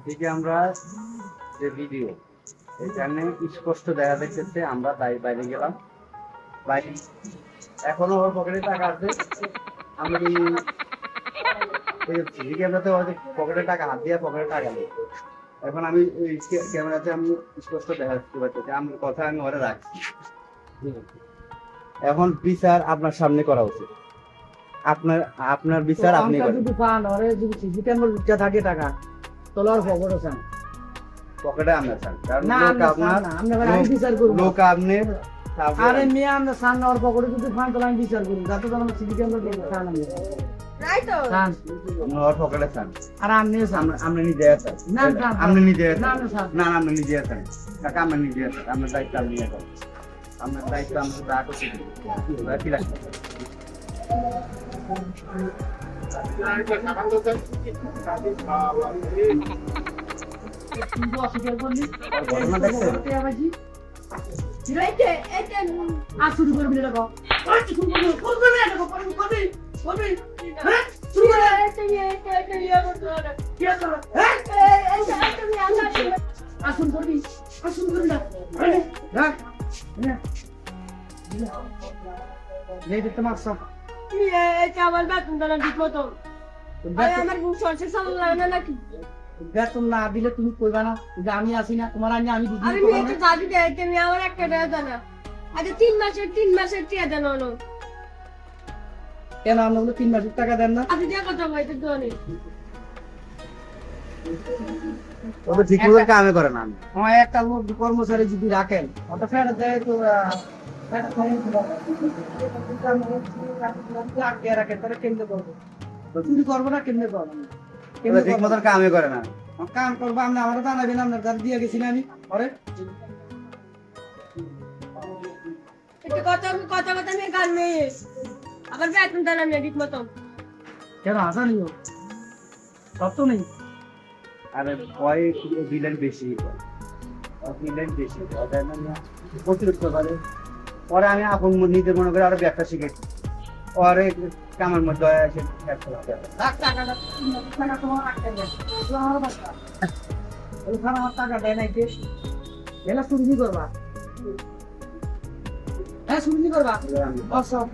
CC আমরা যে video এখানে স্পষ্ট দেখা যাচ্ছে, আমরা তাই বাইরে গেলাম। বাইরে এখনো ওর পকেটে টাকা আছে। আমি সিসি ক্যামেরাতে পকেটে টাকা হাত দিয়ে পকেটে টাকা নেই। এখন আমি ওই ক্যামেরাতে আমি স্পষ্ট দেখা যাচ্ছে পাচ্ছি, আমার কথা আমি ওরা রাখছি। এখন বিচার আপনার সামনে করা উচিত। আপনার আপনার বিচার আপনি করেন। যদি পান ওরে যদি সিসি ক্যামেরা থাকে টাকা তোলার খবর আছে পকেটে আমরা চান, কারণ না লোক আমি বিচার করব। লোক আপনি আরে মেয়ে আমরা সামনে ওর পকেটে যদি পান তোলা আমি বিচার করব, যাতে তো আমরা সিসি ক্যামেরা দেখে খান আমি রাইট তো খান ওর পকেটে চান। আর আমি আমরা নিজে আছেন না, না, আপনি নিজে না, আছেন না, না না আপনি নিজে আছেন কাকা, আমরা নিজে আছেন। আপনার দায়িত্ব আপনি আছেন, আপনার দায়িত্ব আমরা যা করছি কি রাখতে কিন্তু অস্বীকার করলি ঘটনা দেখছেন? এইটা এইটা আর শুরু করবি না দেখো শুরু করবি না দেখো করবি হ্যাঁ শুরু করে এইটা করতে হবে কি আছে এইটা তুমি আঙ্গা আর শুরু করবি না হ্যাঁ এই দেখতে মারছ এইটা আমার বেতন দানা ঠিক মতো আমার বুক সরষে চালানো লাগে না নাকি বেতন না দিলে তুমি কইবা না যে আমি আছি না, তোমার আনি আমি দিদি আমি মেয়েটা দাদি দেয় তুমি আমার একটা টাকা দানা আচ্ছা 3 মাসের টাকা দেন হলো কেন আমরা বলে 3 মাসের টাকা দেন না? আপনি টাকা কথা বলতে দোনে ও তো ঠিক মতো কামে করে না। আমার একটা লোক কর্মচারী যদি রাখেন ওটা ফেরত দেয় তো রাখেন তাহলে কেমনে করবো? চুরি করবো না কেমনে করবো? ও তো ঠিক মতো কামে করে না। কাম করবো আপনি আমারও জানাবেন, আপনার কাছে দিয়ে গেছি না আমি পরে এটা কথা আমি গান মেয়ে আবার বেতন দানা নেই ঠিক মতো কেন আসা নিও সব তো নেই। আরে ভয় বিলেন বেশি, বিলেন বেশি অতিরিক্ত পারে। পরে আমি আপন নিজের মনে করে আরো ব্যবসা শিখেছি, পরে কামের মধ্যে এসে টাকা তোমার রাখতে দেন আমার বাচ্চা ওখানে আমার টাকা দেয় নাই দেশ এলা চুরি করবা, হ্যাঁ চুরি করবা অসব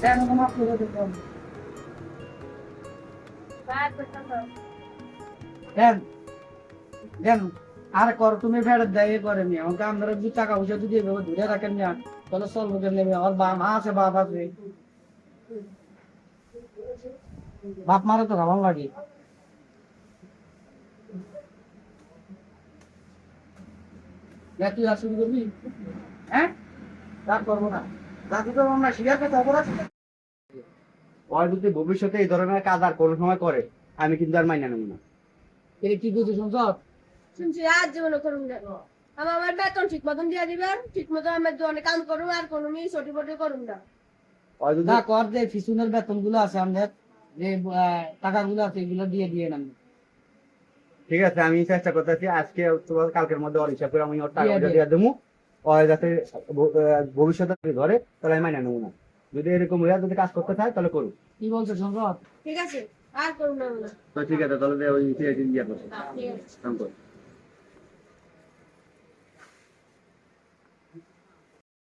দেন মাফ করে দেন দেন দেন আর কর তুমি ফেরত দেয় এ করে নিয়ে আমাকে আমরা যদি টাকা পয়সা যদি এভাবে ধরে রাখেন না তাহলে চলবো কেমনি? আমার মা আছে বাপ আছে, বাপ মারে তো ভালো লাগে। তুই আর শুরু করবি হ্যাঁ তা করবো না, যাতে তো আমরা শিকার করতে অপরাধ ওরা যদি ভবিষ্যতে এই ধরনের কাজ আর কোনো সময় করে, আমি কিন্তু আর মাইনা নেব না। এটা কি বুঝছো শুনছ? শুনছি আজ জীবন করুন না আমার বেতন ঠিক মতন দিয়ে দিবেন, ঠিক মতন আমার দোকানে কাম করুন আর কোনো মেয়ে ছোটি ফটি করুন না ওরা যদি না কর যে ফিসুনের বেতন গুলো আছে আমাদের যে টাকাগুলো আছে এগুলো দিয়ে দিয়ে নেন। ঠিক আছে, আমি চেষ্টা করতেছি আজকে অথবা কালকের মধ্যে ওর হিসাব করে আমি ওর টাকা দিয়ে পয়সা দে। দিয়ে দেবো। ওর যাতে ভবিষ্যতে যদি ধরে তাহলে আমি মাইনা নেবো না। যদি এরকম হইয়া যদি কাজ করতে চায় তাহলে করুক। কি বলছো সম্ভব? ঠিক আছে আর করুন না তো ঠিক আছে, তাহলে ওই ইয়ে করছি ঠিক আছে কাম কর।